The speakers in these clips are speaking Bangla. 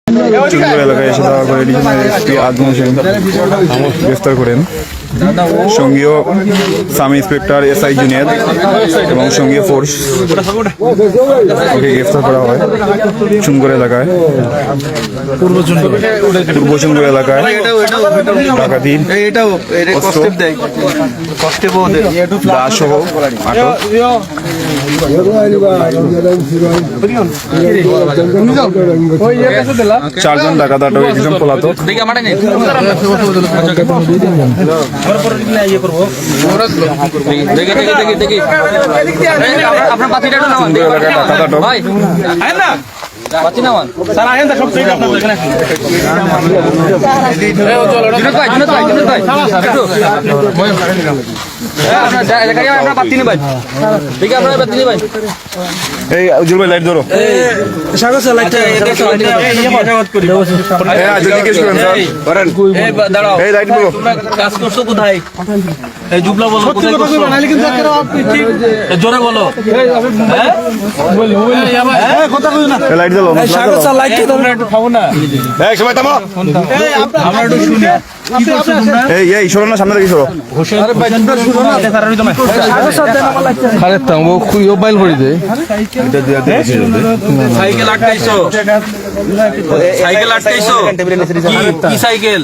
চুনপুর এলাকায় এসে দেওয়ার পরে ডিভিশনাল এসপি আজম হোসেন গ্রেফতার করেন। সঙ্গীয় সাব ইন্সপেক্টর এসআই জুনিয়র এবং সঙ্গীয় ফোর্স ওকে গ্রেফতার করা হয় চুনপুর এলাকায়, পূর্ব চুনপুর এলাকায় ডাকাতি দাস সহ আটক। চারজন ডাকাত আটক, একজন পলাতক। লাইট ধরো, কাজ করছো কোথায়? জোরে বলো। লাইট জ্বালো, এই সরো না, সামনে দেখি সরো। সাইকেল আটকাইছো, সাইকেল আটকাইছো, কি সাইকেল?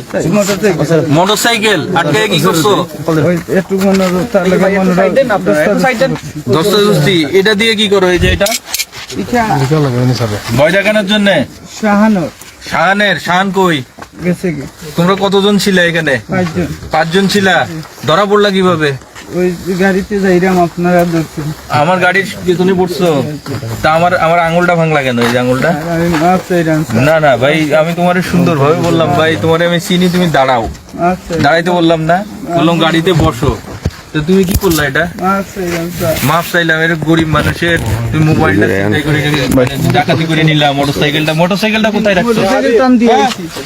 মোটর সাইকেল আটকাই কি করছো? দস্তাদস্তি এটা দিয়ে কি করো? এই যে এটা ভয় দেখানোর জন্য। শাহান কই? তোমরা কতজন ছিলে এখানে? 5 জন ছিলা। ধরা পড়লা কিভাবে? ওই গাড়িতে যাইরাম, আপনারা ধরছেন। আমার গাড়ির পিছনে পড়ছো? তা আমার আঙুলটা ভাঙলা কেন? এই যে আঙুলটা। না না ভাই, আমি তোমার সুন্দর ভাবে বললাম ভাই, তোমার আমি চিনি, তুমি দাঁড়াও। দাঁড়াইতে বললাম না, বললাম গাড়িতে বসো। তো তুমি কি করলা? এটা মাফ চাইলাম। এর গরিব মানুষের তুমি মোবাইলটা ডাকাতি করে নিলা। মোটরসাইকেলটা কোথায় রাখছো?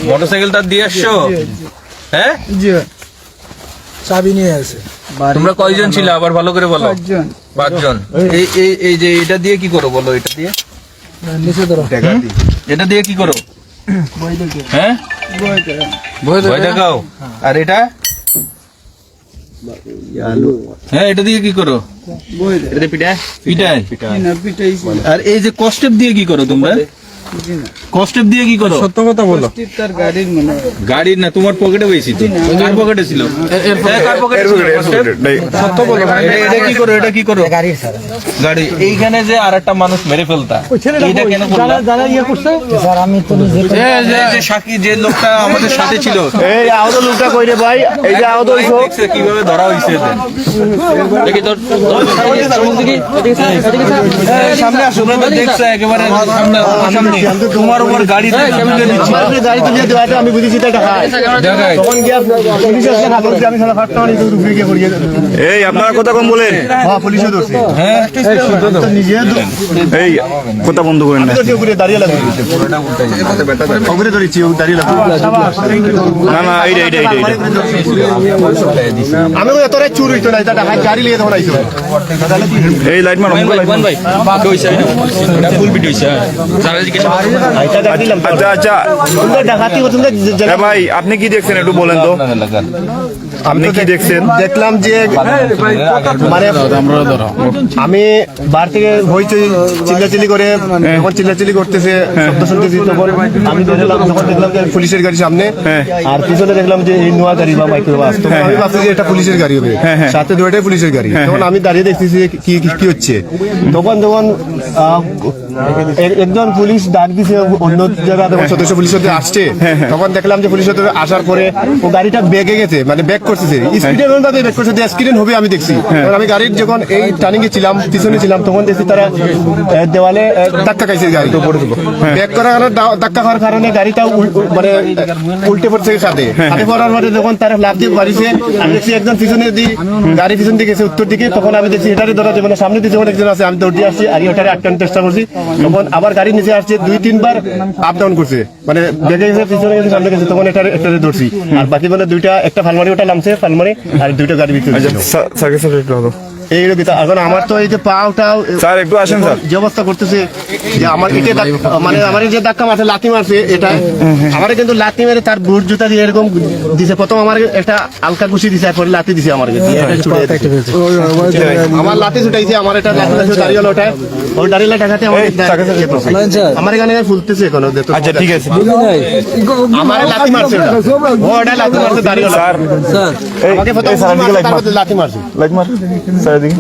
মোটরসাইকেলটা দিয়ে আসছো? হ্যাঁ, চাবি নিয়ে আছে। তোমরা কয়জন ছিল আবার ভালো করে বলো? 5 জন। এই যে এটা দিয়ে কি করো বলো? এটা দিয়ে এটা দিয়ে কি করো? হ্যাঁ, ভয় দেখাও। আর এটা? হ্যাঁ, এটা দিয়ে কি করো? পিটাই। আর এই যে কস্টেপ দিয়ে কি করো তোমরা? কস্টেপ দিয়ে কি করো? সত্য কথা বলো। গাড়ির না, তোমার পকেটে পেয়েছি। কার পকেটে ছিল? কার পকেটে ছিল? সত্য বলো। এটা কি করো? এটা কি করো? গাড়ি। এইখানে যে আরেকটা মানুষ মেরে ফেলতা, এটা কেন করলা? আমি তো যে সাক্ষী, যে লোকটা আমাদের সাথে ছিল, এই আহত লোকটা কই রে ভাই? এই যে আহত হইছো, দেখছে কিভাবে ধরা হইছে। দেখি তোর সামনে আসো, দেখছে একেবারে সামনে তোমার উপর গাড়ি আমি বুঝেছি এই আপনার কথা কম বলেন। এই কথা বন্ধ করেন না। না না, আমি তোরা চুর হইতো না, গাড়ি লিয়ে তখন আইসো। এই লাইট মারো আচ্ছা ভাই, আপনি কি দেখছেন একটু বলেন তো? আপনি কি দেখছেন? দেখলাম যে মানে আমি বার থেকে হইচই চিল্লাচিল্লি করে, যখন চিল্লাচিল্লি করতেছে শব্দ শুনতেছি, তখন আমি দেখলাম, যখন দেখলাম যে পুলিশের গাড়ি সামনে, আর পিছনে দেখলাম যে এই নোয়া গাড়ি বা মাইক্রোবাস। তখন আমি ভাবছি যে এটা পুলিশের গাড়ি হবে, সাথে দুইটাই পুলিশের গাড়ি। তখন আমি দাঁড়িয়ে দেখতেছি কি হচ্ছে। তখন একজন পুলিশ ডাক দিছে অন্য জায়গা, যখন সদস্য পুলিশ আসছে, তখন দেখলাম যে পুলিশ আসার পরে ও গাড়িটা বেগে গেছে, মানে ব্যাক করতেছে, স্পিডে ব্যাক করছে, অ্যাক্সিডেন্ট হবে আমি দেখছি। আমি গাড়ির যখন এই টার্নিং এ ছিলাম, পিছনে ছিলাম, তখন দেখছি তারা দেওয়ালে ধাক্কা খাইছে। গাড়ি তো পড়ে ব্যাক করার কারণে, ধাক্কা খাওয়ার কারণে গাড়িটা মানে উল্টে পড়ছে সাথে পড়ার পরে যখন তারা লাফ দিয়ে বাড়িছে, আমি দেখছি একজন পিছনে দিয়ে গাড়ি পিছন দিকে গেছে উত্তর দিকে। তখন আমি দেখছি এটারে ধরা যাবে না, সামনে দিয়ে যখন একজন আছে, আমি দৌড় দিয়ে আসছি, আগে ওটারে আটকানোর চেষ্টা করছি। তখন আবার গাড়ি নিচে আসছে, 2-3 বার আপ ডাউন করছে, মানে বেগে গেছে, পিছনে গেছে, সামনে গেছে। তখন এটারে ধরছি। আর বাকি মানে দুইটা, একটা ফালমারি, ওটা নামছে ফালমারি, আর দুইটা গাড়ি ভিতরে। এই ভিতরে এখন আমার তো এই যে পাওটাও স্যার একটু আসেন স্যার। যে অবস্থা করতেছে যে আমার এতে মানে আমার এই যে ধাক্কা মারছে লাথি মারছে এটা আমার কিন্তু লাথি মেরে তার বুট জুতা দিয়ে এরকম দিছে। প্রথম আমার একটা আলকা ঘুষি দিছে, এরপরে লাথি দিছে আমার আমার লাথি ছুটাইছে, আমার এটা লাথি দাঁড়িয়ে হলো ওটা ওই দাঁড়িয়ে টাকাতে আমার এখানে ফুলতেছে এখন। আচ্ছা ঠিক আছে আমার লাথি মারছে ওটা, ওটা লাথি মারছে দাঁড়িয়ে স্যার। আমাকে প্রথম লাথি মারছে। লাইট মার স্যার এদিকে।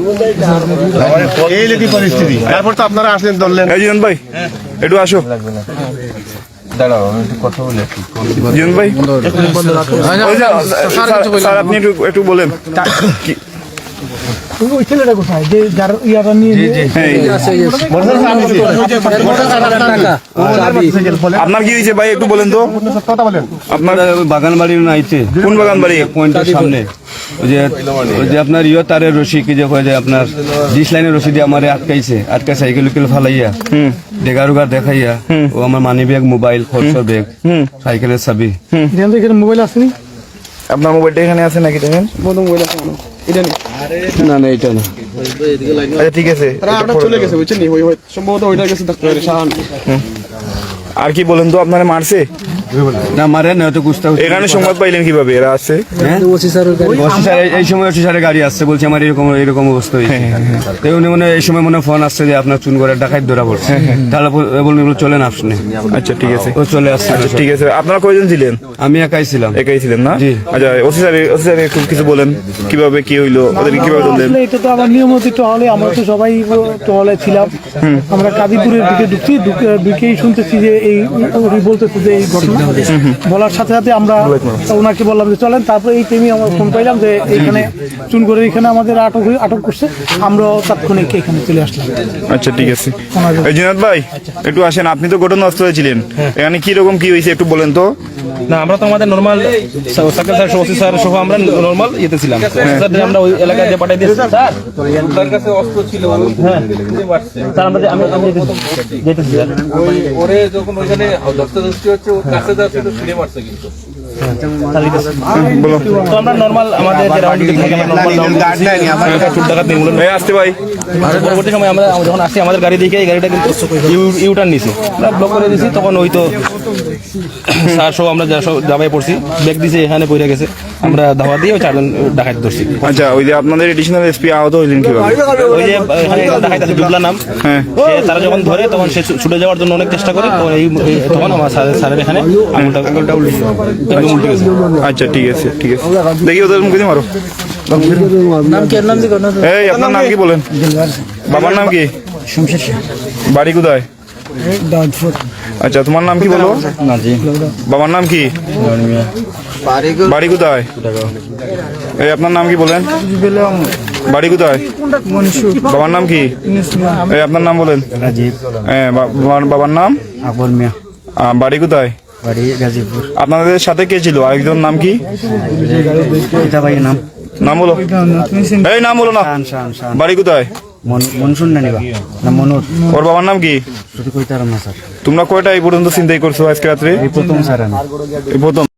এই লেগে পরিস্থিতি। তারপর তো আপনারা আসলেন ধরলেন। এই জীবন ভাই একটু আসো। দাঁড়াও আমি একটু কথা বলে আসি। জীবন ভাই ওই যে, স্যার আপনি একটু বলেন কি- ওই ছেলেটা কোথায় যে যার ইয়াটা নিয়ে হ্যাঁ, এই যে। আপনার কি হয়েছে ভাই একটু বলেন তো। কথা বলেন। আপনার বাগান বাড়ির নাইতে কোন বাগান বাড়ি? পয়েন্টের সামনে ওই যে আপনার তারের রশি কি যে কয় যে আপনার ডিশ লাইনের রশি দিয়ে আমার আটকা সাইকেল ফালাইয়া ডেগারুগার দেখাইয়া ও আমার মানি ব্যাগ মোবাইল খরচর ব্যাগ সাইকেলের চাবি। এখানে মোবাইল আসেনি? আপনার মোবাইলটা এখানে আছে নাকি দেখেন? না না এটা না আচ্ছা ঠিক আছে। চলে গেছে বুঝছেন, সম্ভবত ওইটার কাছে থাকতে পারে। আর কি বলেন তো, আপনারা মারছে? না মারে না তো কুস্তা এখানে সংবাদ পাইলেন কিভাবে এরা আছে? এই সময় ওসি স্যারের গাড়ি আসছে, বলছে আমার এরকম এরকম অবস্থা হয়েছে। তো উনি মনে হয় এই সময় মনে হয় ফোন আসছে যে আপনার চুন করে ডাকাত ধরা পড়ছে, তাহলে বলুন চলেন আপনি। আচ্ছা ঠিক আছে। ও চলে আসছে। আচ্ছা ঠিক আছে। আপনারা কয়জন ছিলেন? আমি একাই ছিলাম। একাই ছিলেন না? জি। আচ্ছা ওসি স্যার একটু কিছু বলেন কিভাবে কি হইলো, ওদের কিভাবে ধরলেন? আসলে এটা তো আবার নিয়মিত টহলে, আমরা তো সবাই টহলে ছিলাম। আমরা কাদিপুরের দিকে ঢুকছি, ঢুকেই শুনতেছি যে এই উনি বলতেছে যে এই ঘটনা। বলার সাথে সাথে আমরা ওনাকে বললাম যে চলেন। তারপরে এই টাইমে আমরা ফোন পাইলাম যে এইখানে চুন করে এখানে আমাদের আটক করছে। আমরা তাৎক্ষণিক এখানে চলে আসলাম। আচ্ছা ঠিক আছে। এই জিনাত ভাই একটু আসেন, আপনি তো ঘটনাস্থলে ছিলেন, এখানে কি রকম কি হয়েছে একটু বলেন তো। না আমরা তো আমাদের normal circle sir OC sir সহ আমরা নরমাল ইয়েতে ছিলাম। স্যার আমরা ওই এলাকায় যে পাঠাই দিয়েছি স্যার তার কাছে অস্ত্র ছিল, বুঝতে পারছে। স্যার আমরা আমি যেতেছি স্যার। ওরে যখন ওইখানে ধস্তাধস্তি হচ্ছে, ওর কাছে যাচ্ছে তো ছুড়ে মারছে কিন্তু। বলো। তো আমরা নরমাল আমাদের যে রাউন্ড থাকে আমরা নরমাল চুট ডাকাত নির্মূলন। এই আসতে ভাই। আর পরবর্তী সময় আমরা যখন আসছি আমাদের গাড়ি দেখে এই গাড়িটা কিন্তু ইউটার্ন নিছি, আমরা ব্লক করে দিয়েছি। তখন ওই তো স্যার সহ আমরা দাবাই পড়ছি, ব্যাগ দিছে এখানে পড়ে গেছে। আমরা ধাওয়া দিয়ে ওই চারজন ডাকাত ধরছি। আচ্ছা ওই যে আপনাদের এডিশনাল এসপি আহত হইলেন কিভাবে? ওই যে এখানে ডাকাত আছে ডুবলা নাম, হ্যাঁ। তারা যখন ধরে তখন সে ছুটে যাওয়ার জন্য অনেক চেষ্টা করে। তখন আমার স্যারের এখানে আঙুলটা উল্টে গেছে। আচ্ছা ঠিক আছে ঠিক আছে। দেখি ওদের মুখে দিয়ে মারো। নাম কি? নাম দিকে এই আপনার নাম কি বলেন? বাবার নাম কি? বাড়ি কোথায়? আচ্ছা তোমার নাম কি বলো? বাবার নাম কি? বাড়ি কোথায়? এই আপনার নাম কি বলেন? বাড়ি কোথায়? বাবার নাম কি? এই আপনার নাম বলেন? হ্যাঁ বাবার নাম? আকবর মিয়া। বাড়ি কোথায়? বাড়ি গাজীপুর। আপনাদের সাথে কে ছিল? আরেকজন নাম কি? এটা ভাই নাম নাম বলো। এই নাম বলো না। বাড়ি কোথায়? মনসুন না নিবা না মনোর। ওর বাবার নাম কি? শুধু কইতারাম না স্যার। তোমরা কয়টা এই পর্যন্ত চিন্তাই করছো আজকে রাত্রে? এই প্রথম স্যার আমি। এই প্রথম।